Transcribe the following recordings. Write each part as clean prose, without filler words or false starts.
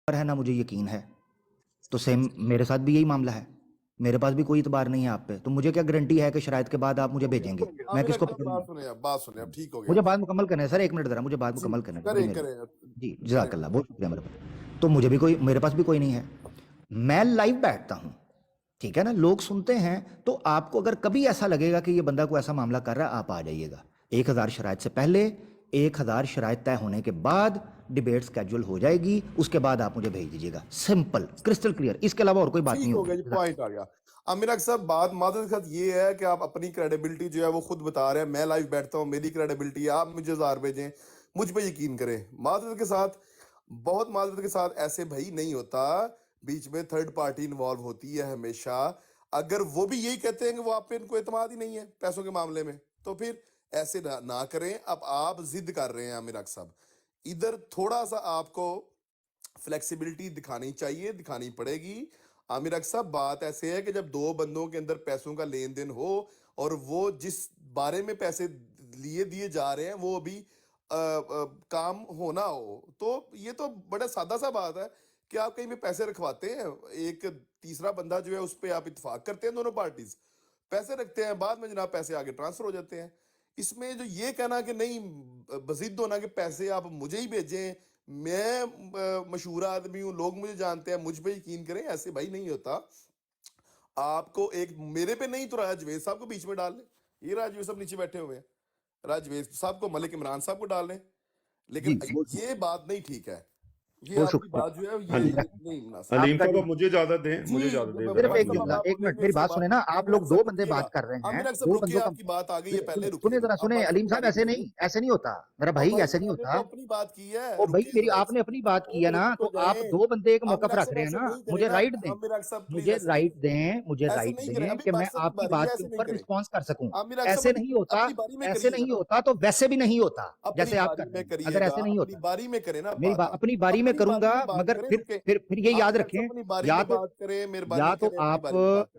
ہے نہ مجھے یقین ہے. تو سیم میرے ساتھ بھی یہی معاملہ ہے. میرے پاس بھی کوئی اعتبار نہیں ہے آپ پہ. تو مجھے کیا گارنٹی ہے کہ شرائط کے بعد آپ مجھے بھیجیں گے؟ میں کس کو پکڑوں گا؟ بات سنیں اب ٹھیک ہو گیا. مجھے بات مکمل کرنا ہے سر. ایک منٹ ذرا مجھے بات مکمل کرنا ہے. جی جزاک اللہ, بہت شکریہ. تو مجھے بھی کوئی, میرے پاس بھی کوئی نہیں ہے. میں لائیو بیٹھتا ہوں, ٹھیک ہے نا, لوگ سنتے ہیں. تو آپ کو اگر کبھی ایسا لگے گا کہ یہ بندہ کوئی ایسا معاملہ کر رہا ہے, آپ آ جائیے گا. 1000 شرائط سے پہلے, 1000 شرائط طے ہونے کے بعد ڈیبیٹ سکیجول ہو جائے گی. اس کے بعد آپ مجھے بھیج دیجیے گا. Simple, crystal clear. اس کے علاوہ اور کوئی بات نہیں ٹھیک ہو گیا ہوگی. جی, پوائنٹ آ گیا. عامر اک صاحب بات معذرت کے ساتھ یہ ہے کہ آپ اپنی کریڈیبلٹی جو ہے وہ خود بتا رہے ہیں. میں لائیو بیٹھتا ہوں, میری کریڈیبلٹی ہے, آپ مجھے 1000 بھیجیں, مجھ پہ یقین کریں. معذرت کے ساتھ, بہت معذرت کے ساتھ, ایسے بھائی نہیں ہوتا. بیچ میں تھرڈ پارٹی انوالو ہوتی ہے ہمیشہ. اگر وہ بھی یہی کہتے ہیں کہ وہ آپ پہ ان کو اعتماد ہی نہیں ہے پیسوں کے معاملے میں, تو پھر ایسے نہ کریں. اب آپ ضد کر رہے ہیں عامر اک صاحب, ادھر تھوڑا سا آپ کو فلیکسیبلٹی دکھانی چاہیے, دکھانی پڑے گی. عامر اک صاحب بات ایسے ہے کہ جب دو بندوں کے اندر پیسوں کا لین دین ہو اور وہ جس بارے میں پیسے دیے جا رہے ہیں وہ ابھی کام ہونا ہو, تو یہ تو بڑا سادہ سا بات ہے کہ آپ کہیں میں پیسے رکھواتے ہیں, ایک تیسرا بندہ جو ہے اس پہ آپ اتفاق کرتے ہیں, دونوں پارٹیز پیسے رکھتے ہیں, بعد میں جناب پیسے آگے ٹرانسفر ہو جاتے ہیں. اس میں جو یہ کہنا کہ نہیں بضد ہونا کہ پیسے آپ مجھے ہی بھیجیں, میں مشہور آدمی ہوں, لوگ مجھے جانتے ہیں, مجھ پہ یقین کریں, ایسے بھائی نہیں ہوتا. آپ کو ایک میرے پہ نہیں تو راجویز صاحب کو بیچ میں ڈال لیں. یہ راجویز صاحب نیچے بیٹھے ہوئے ہیں, راجویز صاحب کو, ملک عمران صاحب کو ڈال لیں. لیکن یہ بات نہیں ٹھیک ہے, یہ آپ کی بات جو ہے یہ نہیں مناسب. علیم صاحب اب مجھے اجازت دیں, مجھے اجازت دیں. صرف ایک جملہ, ایک منٹ میری بات سنیں نا. آپ لوگ دو بندے بات کر رہے ہیں, عامر اک صاحب دو رکیے, بندوں کا. آپ کی بات آ گئی ہے, پہلے رکیے سنیں ذرا, سنیں علیم صاحب, ایسے نہیں, ایسے نہیں ہوتا میرا بھائی, ایسے نہیں ہوتا. اپنی بات کی ہے. او بھائی میری, آپ نے اپنی بات کی ہے نا, تو آپ دو بندے ایک موقف رکھ رہے ہیں نا. مجھے رائٹ دیں, مجھے رائٹ دیں, مجھے رائٹ دیں کہ میں آپ کی بات کے اوپر رسپانس کر سکوں. ایسے نہیں ہوتا, ایسے نہیں ہوتا تو ویسے بھی نہیں ہوتا جیسے آپ کر رہے ہیں. اگر ایسے نہیں ہوتا, باری میں کریں نا, میری بات اپنی باری میں کروں گا, مگر پھر یہ یاد رکھیں,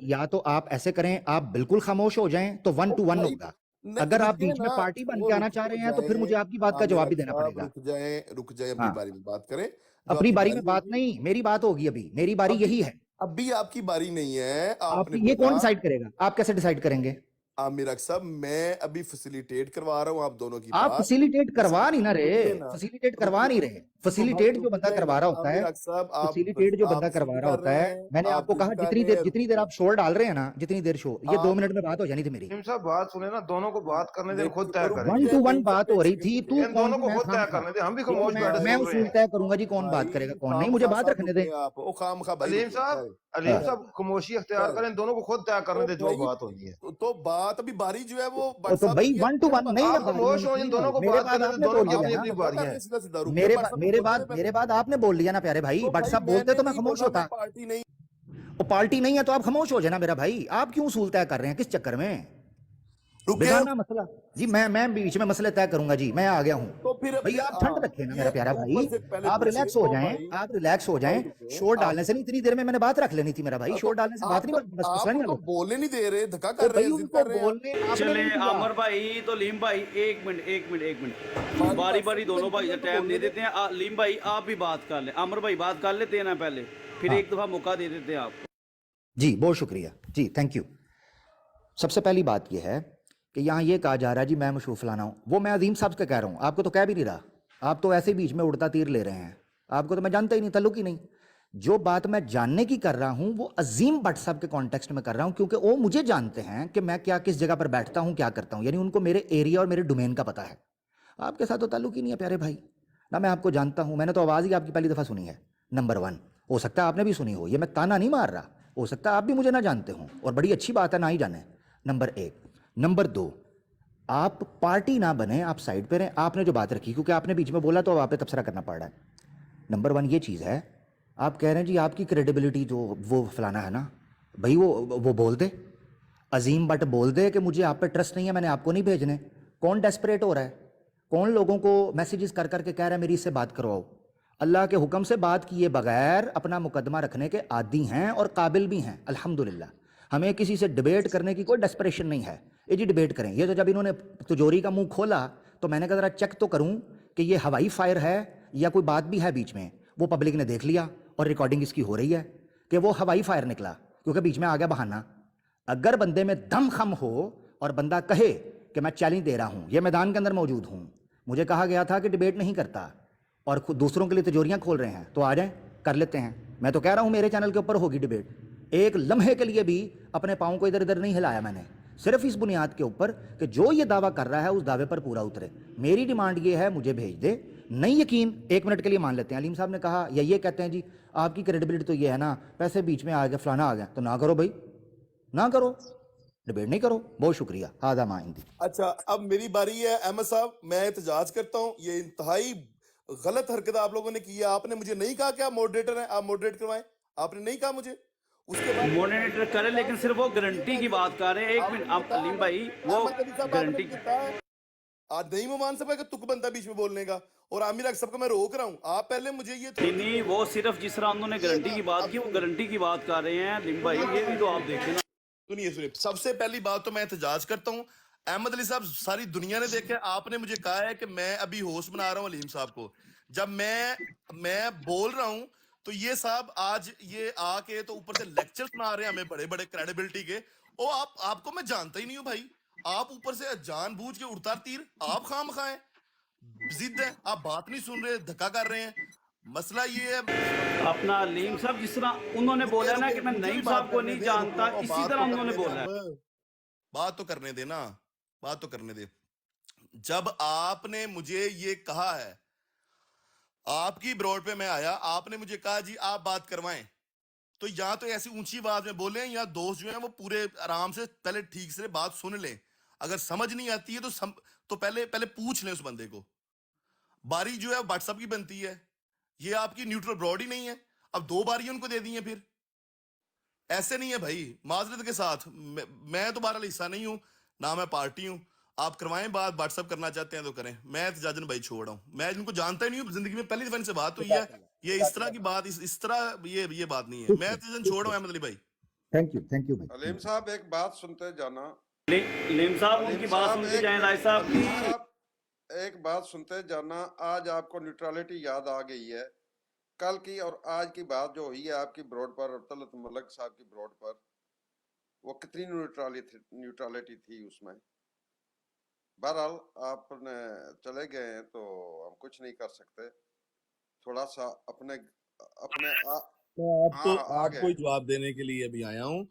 یا تو آپ ایسے کریں, آپ بالکل خاموش ہو جائیں تو 1 to 1 ہوگا. اگر آپ بیچ میں پارٹی بن کے آنا چاہ رہے ہیں تو پھر مجھے آپ کی بات کا جواب بھی دینا پڑے گا. رک جائیں, اپنی باری میں بات کریں. اپنی باری میں بات نہیں, میری بات ہوگی ابھی, میری باری یہی ہے. ابھی آپ کی باری نہیں ہے. آپ یہ کون ڈیسائیڈ کرے گا؟ آپ کیسے ڈیسائیڈ کریں گے؟ عامر اک صاحب میں ابھی فیسیلیٹیٹ کروا رہا ہوں آپ دونوں کی آپ بات. فیسیلیٹیٹ کروا نہیں نہ رہے, فیسیلیٹیٹ کروا نہیں رہے. فیسیلیٹیٹ جو بندہ کروا رہا ہوتا ہے, فیسیلیٹیٹ جو بندہ کروا رہا ہوتا ہے, میں نے آپ کو کہا جتنی دیر آپ شور ڈال رہے ہیں نا, جتنی دیر شو, یہ 2 منٹ میں بات ہو جانی تھی میری. صاحب بات سنیں نا, دونوں کو بات کرنے دیں, خود طے کریں. 1 to 1 بات ہو رہی تھی, تو دونوں کو خود طے کرنے دیں, ہم بھی خاموش بیٹھے میں سن رہے اصول ہیں. طے کروں گا جی, کون بات کرے گا کون نہیں, مجھے بات رکھنے دیں. علیم صاحب خاموشی اختیار کریں, دونوں کو خود طے کرنے دیں جو بات ہونی ہے. تو بات ابھی باری جو ہے وہ تو بھائی 1 to 1 نہیں, آپ خاموش ہو, ان دونوں کو میرے بات بعد کرنے آپ دیں, نے دونوں بول کی لیا اپنی نا, اپنی باری ہیں. میرے بعد آپ نے بول لیا نا پیارے بھائی. بٹ صاحب بولتے تو میں خاموش ہوتا. وہ پارٹی نہیں ہے تو آپ خاموش ہو جائے نا میرا بھائی. آپ کیوں اصول طے کر رہے ہیں, کس چکر میں بیگانہ مسئلہ؟ جی میں بیچ میں مسئلے طے کروں گا جی, میں آ گیا ہوں. بھائی آپ ٹھنڈ رکھیں نا میرا پیارا بھائی, آپ ریلیکس ہو جائیں, آپ ریلیکس ہو جائیں. شور ڈالنے سے نہیں, اتنی دیر میں نے بات رکھ لینی تھی میرا بھائی. شور ڈالنے سے بات نہیں, بس مسئلہ نہیں ہوتا. بولنے نہیں دے رہے, دھکا کر رہے ہیں, ضد کر رہے ہیں. چلے عامر بھائی تو علیم بھائی ایک منٹ باری باری دونوں بھائی سے ٹائم دے دیتے ہیں. علیم بھائی آپ بھی بات کر لیں, عامر بھائی بات کر لیتے ہیں نا پہلے, پھر ایک دفعہ موقع دے دیتے ہیں آپ. جی بہت شکریہ جی, تھینک یو. سب سے پہلی بات یہ ہے کہ یہاں یہ کہا جا رہا ہے جی میں مشروف لانا ہوں, وہ میں عظیم صاحب سے کہہ رہا ہوں, آپ کو تو کہہ بھی نہیں رہا. آپ تو ایسے بیچ میں اڑتا تیر لے رہے ہیں, آپ کو تو میں جانتا ہی نہیں, تعلق ہی نہیں. جو بات میں جاننے کی کر رہا ہوں وہ عظیم بٹ صاحب کے کانٹیکسٹ میں کر رہا ہوں, کیونکہ وہ مجھے جانتے ہیں کہ میں کیا کس جگہ پر بیٹھتا ہوں, کیا کرتا ہوں. یعنی ان کو میرے ایریا اور میرے ڈومین کا پتہ ہے. آپ کے ساتھ تو تعلق ہی نہیں ہے پیارے بھائی, نہ میں آپ کو جانتا ہوں. میں نے تو آواز ہی آپ کی پہلی دفعہ سنی ہے. نمبر 1, ہو سکتا ہے آپ نے بھی سنی ہو, یہ میں تانا نہیں مار رہا, ہو سکتا ہے آپ بھی مجھے نہ جانتے ہوں, اور بڑی اچھی بات ہے نہ ہی جانیں. نمبر 1. نمبر 2, آپ پارٹی نہ بنیں, آپ سائڈ پہ رہیں. آپ نے جو بات رکھی, کیونکہ آپ نے بیچ میں بولا تو آپ پہ تبصرہ کرنا پڑ رہا ہے. نمبر 1 یہ چیز ہے, آپ کہہ رہے ہیں جی آپ کی کریڈیبلٹی جو وہ فلانا ہے نا, بھائی وہ بول دے, عظیم بٹ بول دے کہ مجھے آپ پہ ٹرسٹ نہیں ہے, میں نے آپ کو نہیں بھیجنے. کون ڈیسپریٹ ہو رہا ہے, کون لوگوں کو میسیجز کر کے کہہ رہا ہے میری اس سے بات کرواؤ. اللہ کے حکم سے بات کیے بغیر اپنا مقدمہ رکھنے کے عادی ہیں اور قابل بھی ہیں الحمدللہ. ہمیں کسی سے ڈیبیٹ کرنے کی کوئی ڈیسپریشن نہیں ہے. یہ جی ڈیبیٹ کریں, یہ تو جب انہوں نے تجوری کا منہ کھولا تو میں نے کہا ذرا چیک تو کروں کہ یہ ہوائی فائر ہے یا کوئی بات بھی ہے بیچ میں. وہ پبلک نے دیکھ لیا اور ریکارڈنگ اس کی ہو رہی ہے کہ وہ ہوائی فائر نکلا کیونکہ بیچ میں آ گیا بہانہ. اگر بندے میں دم خم ہو اور بندہ کہے کہ میں چیلنج دے رہا ہوں, یہ میدان کے اندر موجود ہوں, مجھے کہا گیا تھا کہ ڈیبیٹ نہیں کرتا اور خود دوسروں کے لیے تجوریاں کھول رہے ہیں, تو آ جائیں کر لیتے ہیں. میں تو کہہ رہا ہوں میرے چینل کے اوپر ہوگی ڈیبیٹ. ایک لمحے کے لیے بھی اپنے پاؤں کو ادھر ادھر نہیں ہلایا میں نے, صرف اس بنیاد کے اوپر کہ جو یہ دعویٰ کر رہا ہے اس دعوے پر پورا اترے. میری ڈیمانڈ یہ ہے مجھے بھیج دے. نہیں یقین, 1 منٹ کے لیے مان لیتے ہیں. علیم صاحب نے کہا یا یہ کہتے ہیں جی آپ کی کریڈیبلٹی تو یہ ہے نا, پیسے بیچ میں آ گئے فلانا آ گیا, تو نہ کرو بھائی, نہ کرو, ڈیبیٹ نہیں کرو. بہت شکریہ. ہادہ ما عندی. اچھا اب میری باری ہے. احمد صاحب میں احتجاج کرتا ہوں, یہ انتہائی غلط حرکت آپ لوگوں نے کی ہے. آپ نے مجھے نہیں کہا کہ آپ موڈریٹر ہیں, آپ موڈریٹ کروائیں, آپ نے نہیں کہا مجھے. اس کے بعد مانیٹر کرے لیکن صرف وہ گارنٹی کی بات کر رہے ہیں. ایک منٹ اب علیم بھائی وہ احمد علی صاحب آپ نے گارنٹی مجھے کہا ہے, آج نہیں میں مان سکتا کہ تک بنتا بیچ میں بولنے کا, اور عامر اکثر صاحب کو میں روک رہا ہوں. آپ پہلے مجھے یہ نہیں, وہ صرف جس طرح انہوں نے گارنٹی کی بات کی وہ گارنٹی کی بات کر رہے ہیں. علیم بھائی یہ بھی تو آپ دیکھیں نا. سنیے, سب سے پہلی بات تو میں احتجاج کرتا ہوں. احمد علی صاحب ساری دنیا نے دیکھا, آپ نے مجھے کہا ہے کہ میں ابھی ہوسٹ بنا رہا ہوں علیم صاحب کو. جب میں بول رہا ہوں تو یہ صاحب آج یہ آ کے تو اوپر سے لیکچر سنا رہے ہیں ہمیں بڑے بڑے کریڈیبلٹی کے. او آپ کو میں جانتا ہی نہیں ہوں بھائی. آپ اوپر سے جان بوجھ کے اڑتا تیر, آپ خام خواہیں ضد ہے, آپ بات نہیں سن رہے, دھکا کر رہے ہیں. مسئلہ یہ ہے اپنا علیم صاحب جس طرح انہوں نے بولا نا کہ میں نعیم صاحب کو نہیں جانتا, اسی طرح انہوں نے بولا ہے. بات تو کرنے دے نا, بات تو کرنے دے. جب آپ نے مجھے یہ کہا ہے, آپ کی بروڈ پہ میں آیا, آپ نے مجھے کہا جی آپ بات کروائیں, تو یا تو ایسی اونچی آواز میں بولیں یا دوست جو ہیں وہ پورے آرام سے پہلے ٹھیک سے بات سن لیں. اگر سمجھ نہیں آتی ہے تو پہلے پوچھ لیں اس بندے کو. باری جو ہے واٹس ایپ کی بنتی ہے, یہ آپ کی نیوٹرل براڈ ہی نہیں ہے. اب 2 باری ان کو دے دی ہیں, پھر ایسے نہیں ہے بھائی. معذرت کے ساتھ میں دوبارہ حصہ نہیں ہوں, نہ میں پارٹی ہوں. آپ کروائیں بات, واٹس ایپ کرنا چاہتے ہیں تو کریں. میں احتجاجن بھائی چھوڑ رہا ہوں, میں ان کو جانتا ہی نہیں ہوں, زندگی میں پہلی دفعہ ان سے بات ہوئی ہے. یہ اس طرح کی بات, اس طرح یہ بات نہیں ہے. میں احتجاجن چھوڑ رہا ہوں احمد علی بھائی. تھینک یو بھائی. علیم صاحب ایک بات سنتے جانا. علیم صاحب ان کی بات سنتے جائیں. رائے صاحب کی علیم صاحب ایک بات سنتے جانا. آج آپ کو نیوٹرالٹی یاد آ گئی ہے. کل کی اور آج کی بات جو ہوئی ہے آپ کی بروڈ پر, طلعت ملک صاحب کی بروڈ پر, وہ کتنی نیوٹرالٹی تھی اس میں. بہرحال آپ نے چلے گئے ہیں تو ہم کچھ نہیں کر سکتے. تھوڑا سا اپنے آپ کو جواب دینے کے لیے ابھی آیا ہوں.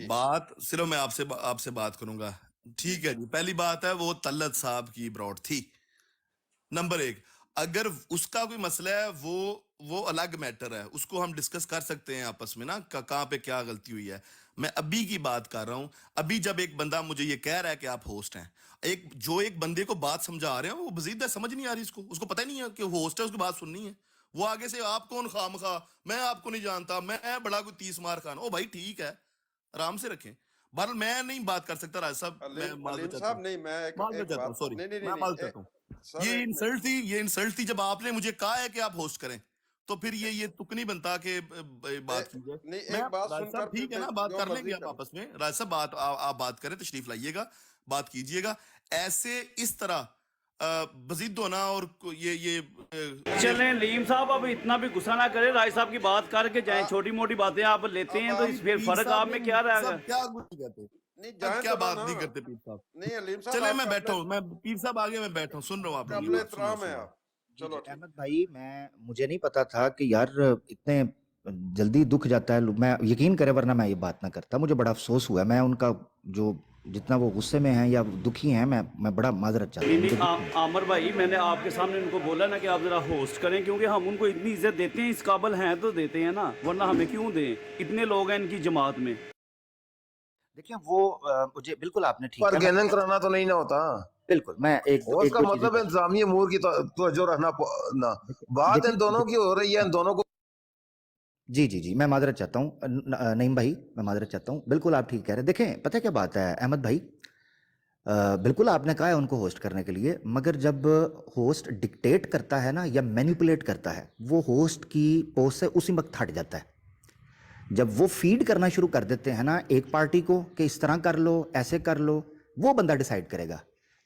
بات صرف میں آپ سے بات کروں گا, ٹھیک ہے جی. پہلی بات ہے وہ طلعت صاحب کی بروڈ تھی. نمبر 1, اگر اس کا کوئی مسئلہ ہے وہ الگ میٹر ہے, اس کو ہم ڈسکس کر سکتے ہیں آپس میں نا, کہاں پہ کیا غلطی ہوئی ہے. میں ابھی کی بات کر رہا ہوں. ابھی جب ایک بندہ مجھے یہ کہہ رہا ہے کہ آپ ہوسٹ ہیں, ایک بندے کو بات سمجھا رہے ہیں, وہ مزید ہے سمجھ نہیں آ رہی اس کو پتہ نہیں ہے کہ ہوسٹ ہے, اس کی بات سننی ہے. وہ آگے سے آپ کون خام خواہ, میں آپ کو نہیں جانتا, میں بڑا کوئی 30 مار خان. او بھائی ٹھیک ہے, آرام سے رکھیں. بہرحال میں نہیں بات کر سکتا راج صاحب, میں معذرت چاہتا ہوں, سوری, میں معذرت چاہتا ہوں. یہ انسلٹ تھی جب آپ نے مجھے کہا ہے کہ آپ ہوسٹ کریں, تو پھر یہ تک نہیں بنتا کہ بات کی جائے. راج صاحب ٹھیک ہے نا, بات کر لیں گے آپ آپس میں. راج صاحب آپ بات کریں, تشریف لائیے گا, بات کیجئے گا. ایسے اس طرح بزید ہونا اور یہ چلیں علیم صاحب اب اتنا بھی غصہ نہ کرے, رائے صاحب کی بات کر کے جائیں. چھوٹی موٹی باتیں آپ لیتے ہیں تو پھر فرق آپ میں کیا رہے گا. کیا بات نہیں کرتے پیر صاحب. چلے میں بیٹھا ہوں, میں پیر صاحب آگے میں بیٹھا ہوں, سن رہا ہوں آپ قابل احترام ہے آپ. چلو احمد بھائی, مجھے نہیں پتا تھا کہ یار اتنے جلدی دکھ جاتا ہے. میں یقین کرے ورنہ میں یہ بات نہ کرتا. مجھے بڑا افسوس ہوا, میں ان کا جو جتنا وہ غصے میں ہیں یا دکھی ہیں, میں بڑا معذرت چاہتا ہوں. عامر بھائی میں نے آپ کے سامنے ان کو بولا نا کہ آپ ذرا ہوسٹ کریں, کیونکہ ہم ان کو اتنی عزت دیتے ہیں, اس قابل ہیں تو دیتے ہیں نا, ورنہ ہمیں کیوں دیں, اتنے لوگ ہیں ان کی جماعت میں. دیکھیں وہ مجھے بالکل آپ نے ٹھیک پر گینن کرانا تو نہیں نہ ہوتا. بالکل, میں اس کا مطلب انتظامی امور کی توجہ رکھنا. بات ان دونوں کی ہو رہی ہے, ان دونوں کو. جی میں معذرت چاہتا ہوں نعیم بھائی, میں معذرت چاہتا ہوں. بالکل آپ ٹھیک کہہ رہے ہیں. دیکھیں پتہ کیا بات ہے احمد بھائی, بالکل آپ نے کہا ہے ان کو ہوسٹ کرنے کے لیے, مگر جب ہوسٹ ڈکٹیٹ کرتا ہے نا یا مینیپولیٹ کرتا ہے, وہ ہوسٹ کی پوسٹ سے اسی وقت ہٹ جاتا ہے. جب وہ فیڈ کرنا شروع کر دیتے ہیں نا ایک پارٹی کو کہ اس طرح کر لو, ایسے کر لو, وہ بندہ ڈیسائیڈ کرے گا.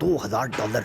$2000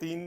3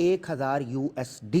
1000 USD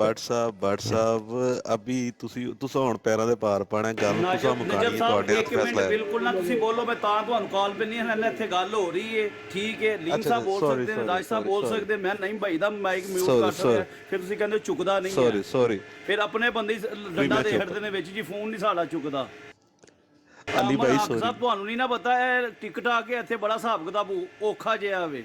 ਬਟ ਸਾਹਿਬ ਅਭੀ ਤੁਸੀਂ ਹੁਣ ਪੈਰਾਂ ਦੇ ਪਾਰ ਪਾਣਾ ਗੱਲ ਤੁਸੀਂ ਨਜਬ ਮੁਕਾਣੀ ਹੈ ਸਾਹਿਬ ਤੁਹਾਡੇ ਹੱਥ ਇੱਕ ਮਿੰਟ ਫੈਸਲਾ ਹੈ ਬਿਲਕੁਲ ਨਾ ਤੁਸੀਂ ਬੋਲੋ, ਮੈਂ ਤਾਂ ਤੁਹਾਨੂੰ ਕਾਲ ਪੇ ਨਹੀਂ ਹੈ, ਇੱਥੇ ਗੱਲ ਹੋ ਰਹੀ ਹੈ, ਠੀਕ ਹੈ? ਲੀਮ ਸਾਹਿਬ ਬੋਲ ਸਕਦੇ ਨੇ, ਰਾਜ ਸਾਹਿਬ ਬੋਲ ਸਕਦੇ, ਮੈਂ ਨਹੀਂ ਭਾਈ ਦਾ ਮਾਈਕ ਮਿਊਟ ਕਰ ਸਕਦਾ। ਫਿਰ ਤੁਸੀਂ ਕਹਿੰਦੇ ਚੁੱਕਦਾ ਨਹੀਂ ਹੈ, ਸੌਰੀ ਫਿਰ ਆਪਣੇ ਬੰਦੇ ਡੰਡਾ ਦੇ ਹੜਦੇ ਨੇ ਵਿੱਚ ਜੀ, ਫੋਨ ਨਹੀਂ ਸਾਡਾ ਚੁੱਕਦਾ। ਅਲੀ ਅਮਰ ਭਾਈ ਹੱਕ ਸੌਰੀ ਸਾਹਿਬ, ਤੁਹਾਨੂੰ ਨਹੀਂ ਨਾ ਪਤਾ ਇਹ ਟਿਕਟ ਆ ਕੇ ਇੱਥੇ ਬੜਾ ਹਿਸਾਬ ਕਿਤਾਬ ਔਖਾ ਜਿਹਾ ਵੇ।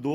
2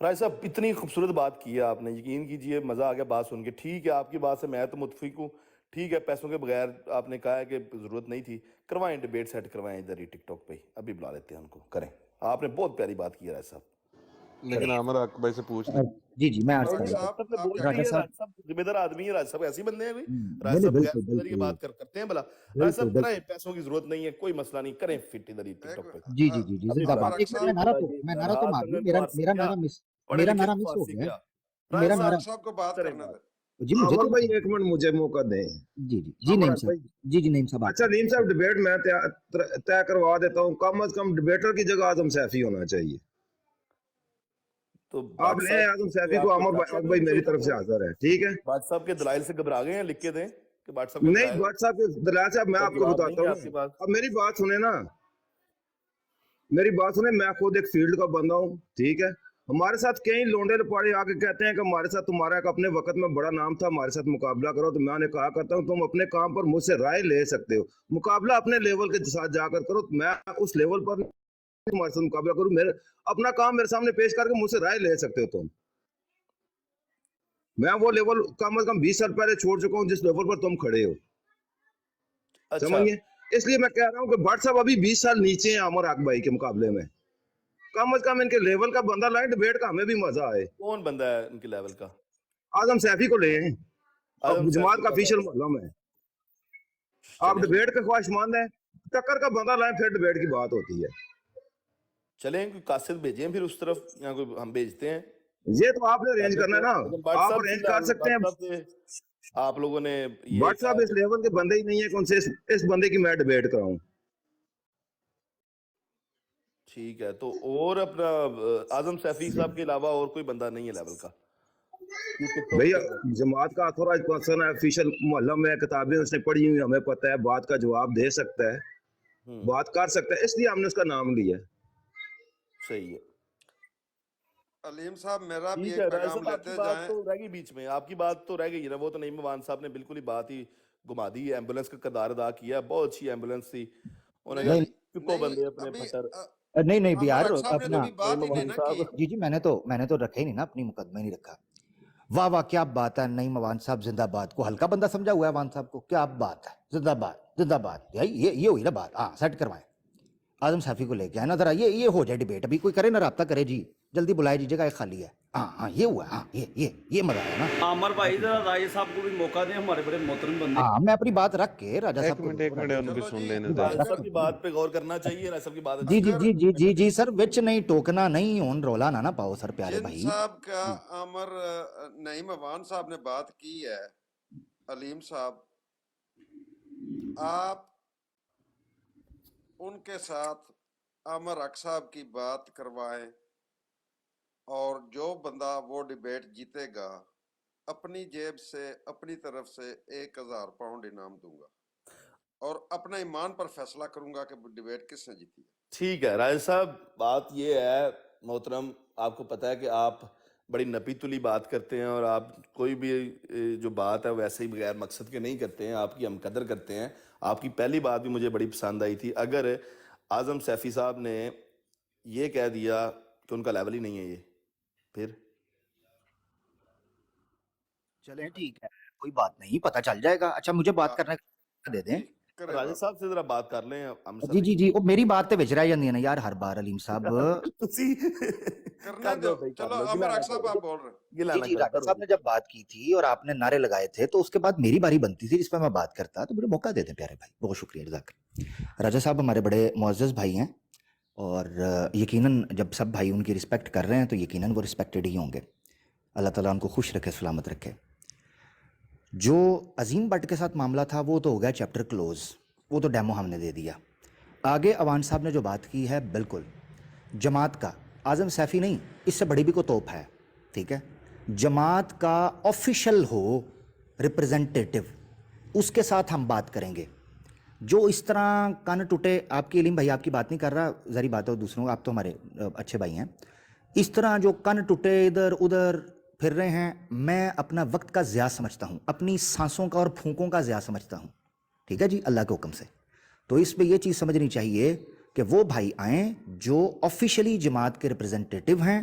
راج صاحب اتنی خوبصورت بات کی ہے آپ نے, یقین کیجئے مزہ آ گیا بات سن کے. ٹھیک ہے آپ کی بات سے میں تو متفق ہوں, ٹھیک ہے پیسوں کے بغیر آپ نے کہا ہے کہ ضرورت نہیں تھی, کروائیں ڈیبیٹ سیٹ کروائیں ادھر ہی ٹک ٹاک پہ ہی, ابھی بلا لیتے ہیں ان کو, کریں. آپ نے بہت پیاری بات کی ہے راج صاحب. لیکن عامر حق بھائی سے پوچھ لیں. جی جی میں عرض راجہ کر رہا صاحب نے آپ بول کیا بھی راجہ ہے, صاحب راج صاحب ذمہ دار آدمی ہے, راج صاحب ایسے ہی بندے ہیں کوئی, راج نہیں صاحب نہیں بغیر بالکل ذمہ داری کے بالکل بات کرتے ہیں بھلا. راج بالکل صاحب بالکل. کریں, پیسوں کی ضرورت نہیں ہے, کوئی مسئلہ نہیں, کریں فٹ ادھر ہی ٹک ایک ٹاک پہ. جی جی جی جی ابھی زندہ بلا عامر باد. حق ایک منٹ صاحب میں نعرہ تو مار لوں. میرا نعرہ پڑھے میرا لکھے نعرہ تو مس ہو فارسی گیا. کیا. میرا عامر نعرہ حق صاحب کو بات کریں کرنے بات. دیں. جی مجھے عامر تو بھائی ایک منٹ مجھے موقع دیں. جی جی جی عامر نعیم حق صاحب. بھائی, جی جی نعیم صاحب اچھا نیم صاحب ڈیبیٹ میں طے کروا دیتا ہوں, کم از کم ڈیبیٹر کی جگہ اعظم سیفی ہونا چاہیے. تو آپ بٹ لیں صاحب اعظم کوئی سیفی کو, آپ کو عامر شک ہے کہ بھائی ان میری کو طرف سے حاضر ہے, ٹھیک ہے. بٹ صاحب کے دلائل سے گھبرا گئے ہیں, لکھ کے دیں کہ بٹ صاحب کے نہیں دلائل بٹ صاحب کے دلائل صاحب میں کا آپ کو جواب نہیں بتاتا ہے ہوں آپ کے نا, پاس. اب میری بات سنیں نا, میری بات سنیں. میں خود ایک فیلڈ کا بندہ ہوں, ٹھیک ہے. ہمارے ساتھ کئی لونڈے لپاڑے آ کے کہتے ہیں کہ ہمارے ساتھ تمہارا ایک اپنے وقت میں بڑا نام تھا, ہمارے ساتھ مقابلہ کرو. تو میں انہیں کہا کرتا ہوں تم اپنے کام پر مجھ سے رائے لے سکتے ہو, مقابلہ اپنے لیول کے ساتھ جا کر کرو. میں اس لیول پر تمہارے ساتھ مقابلہ کروں, میرے اپنا کام میرے سامنے پیش کر کے مجھ سے رائے لے سکتے ہو تم. میں وہ لیول کم از کم 20 سال پہلے چھوڑ چکا ہوں جس لیول پر تم کھڑے ہو, اچھا سمجھئے. اس لیے میں کہہ رہا ہوں کہ بٹ صاحب ابھی 20 سال نیچے ہیں عامر حق بھائی کے مقابلے میں. کم از کم ان کے لیول کا بندہ لائیں, ڈیبیٹ کا ہمیں بھی مزہ آئے. کون بندہ ہے ان کے لیول کا؟ اعظم سیفی کو لیں, اب اعظم جماعت سیفی کا کا آفیشیل لیول. معلوم ہے. آپ چلیں ڈیبیٹ کے خواہش مند ہیں, ٹکر کا بندہ لائیں, پھر ڈیبیٹ کی بات ہوتی ہے. چلیں کوئی قاصد بھیجیں پھر اس طرف, یا کوئی ہم بھیجتے ہیں. یہ تو آپ نے ارینج کرنا ہے نا, لیکن بٹ آپ صاحب ارینج فی کر الحال سکتے ہیں. بٹ صاحب سے آپ لوگوں نے یہ بٹ صاحب اس لیول کے بندے ہی نہیں ہے کہ ان سے اس بندے کی میں ڈیبیٹ کراؤں. ٹھیک ہے, تو اور اپنا اعظم سیفی صاحب کے علاوہ اور کوئی بندہ نہیں ہے لیول کا بھیا جماعت کا اتھورائز پرسن ہے, آفیشیل محلہ میں کتابیں اس نے پڑھی ہوئی, ہمیں پتہ ہے, بات کا جواب دے سکتا ہے, بات کر سکتا ہے, اس لیے ہم نے اس کا نام لیا. صحیح ہے. علیم صاحب میرا بھی ٹھیک ایک ہے راج پیغام صاحب, آپ کی لیتے بات جائیں. تو رہ گئی بیچ میں, آپ کی بات تو رہ گئی نا, وہ تو نعیم موان صاحب نے بالکل ہی بات ہی گھما دی ہے. ایمبولینس کا کردار ادا کیا, بہت اچھی ایمبولینس تھی. انہوں نے نہیں کہا چکو بندے اپنے پھٹر. نہیں نہیں عامر بیار حق صاحب نے تو اپنا. ابھی بات ہی نہیں موان نا صاحب کی. جی جی میں نے تو رکھا ہی نہیں نا, اپنی مقدمہ نہیں رکھا. واہ واہ کیا بات ہے, نعیم موان صاحب زندہ باد کو ہلکا بندہ سمجھا ہوا ہے موان صاحب کو, کیا بات ہے, زندہ باد زندہ باد. یہ ہوئی نا بات, ہاں سیٹ کروائیں. اعظم سیفی کو لے کے آئے نا ذرا, یہ ہو جائے ڈیبیٹ. ابھی کوئی کرے نا رابطہ کرے جی, جلدی بلائے جی, جگہ ایک خالی ہے. ہاں ہاں یہ ہوا, ہاں یہ مزہ ہے نا. عامر بھائی ذرا راجہ صاحب کو بھی موقع دیں, ہمارے بڑے محترم بندے. ہاں میں اپنی بات رکھ کے راجہ ایک صاحب کو منٹ ان بھی چلو سن جی, لینے دیں. راج صاحب کی بات پہ غور کرنا چاہیے, راج صاحب کی بات جی اچھی جی ہے. جی جی جی جی سر, وچ نہیں ٹوکنا نہیں, اون رولا نہ پاؤ سر پیارے جن بھائی. صاحب کا عامر نعیم موان صاحب نے بات کی ہے, علیم صاحب آپ ان کے ساتھ عامر حق صاحب کی بات کروائیں, اور جو بندہ وہ ڈیبیٹ جیتے گا اپنی جیب سے اپنی طرف سے 1000 پاؤنڈ انعام دوں گا, اور اپنے ایمان پر فیصلہ کروں گا کہ ڈیبیٹ کس نے جیتی ہے. ٹھیک ہے راج صاحب, بات یہ ہے محترم, آپ کو پتہ ہے کہ آپ بڑی نپی تلی بات کرتے ہیں, اور آپ کوئی بھی جو بات ہے ویسے ہی بغیر مقصد کے نہیں کرتے ہیں, آپ کی ہم قدر کرتے ہیں. آپ کی پہلی بات بھی مجھے بڑی پسند آئی تھی. اگر اعظم سیفی صاحب نے یہ کہہ دیا کہ ان کا لیول ہی نہیں ہے یہ, پھر چلیں ٹھیک ہے, کوئی بات نہیں, پتہ چل جائے گا. اچھا مجھے بات کرنے کا دے دیں. جی کرے راجہ بات. صاحب سے ذرا بات کر لیں. ہم جی جی جی, وہ میری بات تے وچ رہ جاندی ہے نا یار ہر بار علیم صاحب. کرنے دو, چلو عامر حق صاحب آپ بول رہے ہیں. جی جی راجہ صاحب نے جب بات کی تھی اور آپ نے نعرے لگائے تھے, تو اس کے بعد میری باری بنتی تھی جس پہ میں بات کرتا, تو مجھے موقع دے دیں پیارے بھائی. بہت شکریہ, جزاک. راجہ صاحب ہمارے بڑے معزز بھائی ہیں, اور یقیناً جب سب بھائی ان کی رسپیکٹ کر رہے ہیں تو یقیناً وہ رسپیکٹڈ ہی ہوں گے. اللہ تعالیٰ ان کو خوش رکھے, سلامت رکھے. جو عظیم بٹ کے ساتھ معاملہ تھا وہ تو ہو گیا چیپٹر کلوز, وہ تو ڈیمو ہم نے دے دیا. آگے اوان صاحب نے جو بات کی ہے, بالکل جماعت کا اعظم سیفی نہیں, اس سے بڑی بھی کوئی توپ ہے, ٹھیک ہے, جماعت کا آفیشل ہو ریپرزنٹیٹو, اس کے ساتھ ہم بات کریں گے. جو اس طرح کان ٹوٹے, آپ کی علیم بھائی آپ کی بات نہیں کر رہا, ذری بات ہے دوسروں, آپ تو ہمارے اچھے بھائی ہیں, اس طرح جو کان ٹوٹے ادھر ادھر پھر رہے ہیں, میں اپنا وقت کا ضیاع سمجھتا ہوں, اپنی سانسوں کا اور پھونکوں کا ضیاع سمجھتا ہوں, ٹھیک ہے جی, اللہ کے حکم سے. تو اس پہ یہ چیز سمجھنی چاہیے کہ وہ بھائی آئیں جو آفیشلی جماعت کے ریپرزنٹیٹیو ہیں,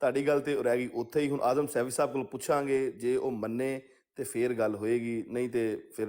ਤੁਹਾਡੀ ਗੱਲ ਤੇ ਰਹਿ ਗਈ ਉੱਥੇ ਹੀ। ਹੁਣ ਆਜ਼ਮ ਸੈਫੀ ਸਾਹਿਬ ਕੋਲ ਪੁੱਛਾਂਗੇ, ਜੇ ਉਹ ਮੰਨੇ ਤੇ ਫੇਰ ਗੱਲ ਹੋਏਗੀ, ਨਹੀਂ ਤੇ ਫਿਰ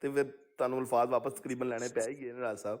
ਤੇ ਫਿਰ ਤੁਹਾਨੂੰ ਅਲਫਾਜ਼ ਵਾਪਸ ਤਕਰੀਬਨ ਲੈਣੇ ਪੈ ਹੀ ਗਏ ਨੇ ਰਾਜ ਸਾਹਿਬ।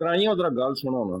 ਕਰਾਈਆਂ ਉਧਰ ਗੱਲ ਸੁਣੋ ਨਾ,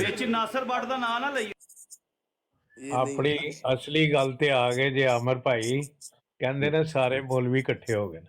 ਵਿੱਚ ਨਾਸਰ ਬੱਟ ਦਾ ਨਾਂ ਨਾ ਲਈਏ। ਆਪਣੀ ਅਸਲੀ ਗੱਲ ਤੇ ਆ ਗਏ ਜੇ ਅਮਰ ਭਾਈ, ਕਹਿੰਦੇ ਨੇ ਸਾਰੇ ਮੌਲਵੀ ਇਕੱਠੇ ਹੋ ਗਏ ਨੇ।